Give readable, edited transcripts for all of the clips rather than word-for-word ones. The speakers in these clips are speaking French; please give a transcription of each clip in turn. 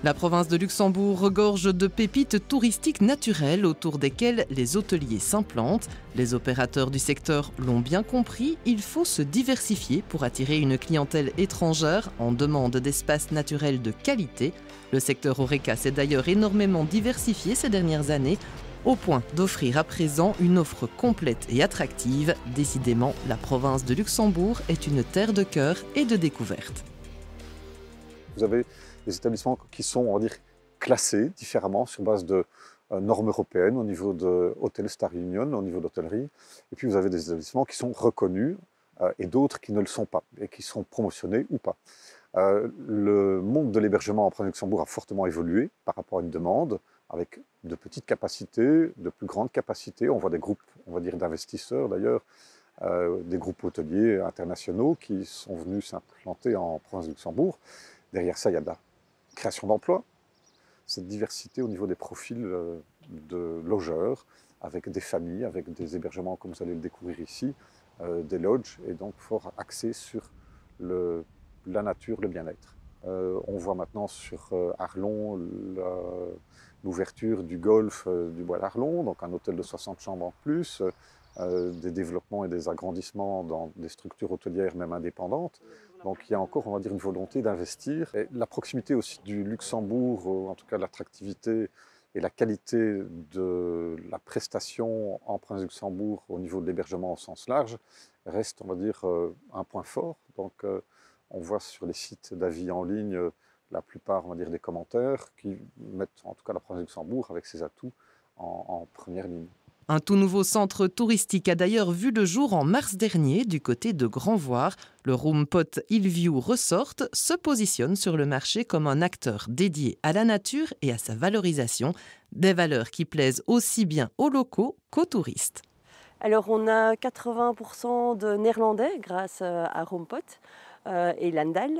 La province de Luxembourg regorge de pépites touristiques naturelles autour desquelles les hôteliers s'implantent. Les opérateurs du secteur l'ont bien compris, il faut se diversifier pour attirer une clientèle étrangère en demande d'espaces naturels de qualité. Le secteur Horeca s'est d'ailleurs énormément diversifié ces dernières années, au point d'offrir à présent une offre complète et attractive. Décidément, la province de Luxembourg est une terre de cœur et de découverte. Vous avez des établissements qui sont, on va dire, classés différemment sur base de normes européennes au niveau de Hotel Star Union, au niveau d'hôtellerie. Et puis vous avez des établissements qui sont reconnus et d'autres qui ne le sont pas et qui sont promotionnés ou pas. Le monde de l'hébergement en province de Luxembourg a fortement évolué par rapport à une demande avec de petites capacités, de plus grandes capacités. On voit des groupes, on va dire, d'investisseurs d'ailleurs, des groupes hôteliers internationaux qui sont venus s'implanter en province de Luxembourg. Derrière ça, il y a de la création d'emplois, cette diversité au niveau des profils de logeurs, avec des familles, avec des hébergements, comme vous allez le découvrir ici, des lodges, et donc fort axé sur la nature, le bien-être. On voit maintenant sur Arlon l'ouverture du golf du Bois d'Arlon, donc un hôtel de 60 chambres en plus, des développements et des agrandissements dans des structures hôtelières même indépendantes. Donc il y a encore, on va dire, une volonté d'investir. Et la proximité aussi du Luxembourg, en tout cas l'attractivité et la qualité de la prestation en province de Luxembourg au niveau de l'hébergement au sens large reste, on va dire, un point fort. Donc on voit sur les sites d'avis en ligne la plupart, on va dire, des commentaires qui mettent en tout cas la province de Luxembourg avec ses atouts en première ligne. Un tout nouveau centre touristique a d'ailleurs vu le jour en mars dernier du côté de Grandvoire. Le Roompot Hillview Resort se positionne sur le marché comme un acteur dédié à la nature et à sa valorisation, des valeurs qui plaisent aussi bien aux locaux qu'aux touristes. Alors on a 80% de néerlandais grâce à Roompot et Landal,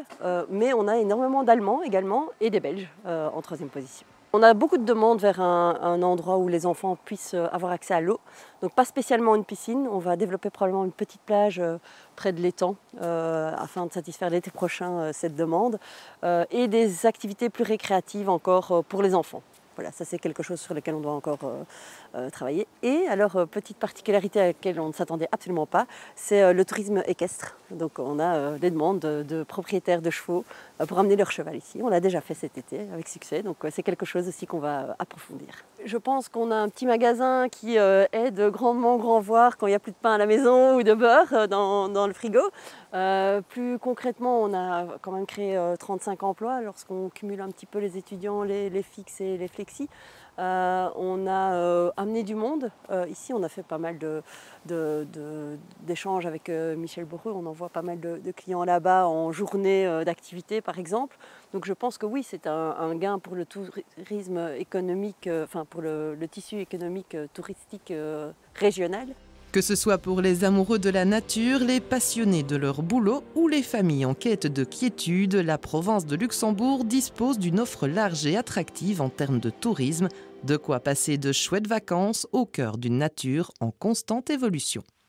mais on a énormément d'Allemands également et des Belges en troisième position. On a beaucoup de demandes vers un endroit où les enfants puissent avoir accès à l'eau. Donc pas spécialement une piscine, on va développer probablement une petite plage près de l'étang afin de satisfaire l'été prochain cette demande. Et des activités plus récréatives encore pour les enfants. Voilà, ça c'est quelque chose sur lequel on doit encore travailler. Et alors, petite particularité à laquelle on ne s'attendait absolument pas, c'est le tourisme équestre. Donc on a des demandes de propriétaires de chevaux pour amener leur cheval ici. On l'a déjà fait cet été avec succès, donc c'est quelque chose aussi qu'on va approfondir. Je pense qu'on a un petit magasin qui aide grandement Grandvoire quand il n'y a plus de pain à la maison ou de beurre dans le frigo. Plus concrètement, on a quand même créé 35 emplois lorsqu'on cumule un petit peu les étudiants, les fixes et les flexis. On a amené du monde. Ici, on a fait pas mal d'échanges avec Michel Bourreux. On envoie pas mal de clients là-bas en journée d'activité, par exemple. Donc je pense que oui, c'est un gain pour le tourisme économique, enfin pour le tissu économique touristique régional. Que ce soit pour les amoureux de la nature, les passionnés de leur boulot ou les familles en quête de quiétude, la province de Luxembourg dispose d'une offre large et attractive en termes de tourisme, de quoi passer de chouettes vacances au cœur d'une nature en constante évolution.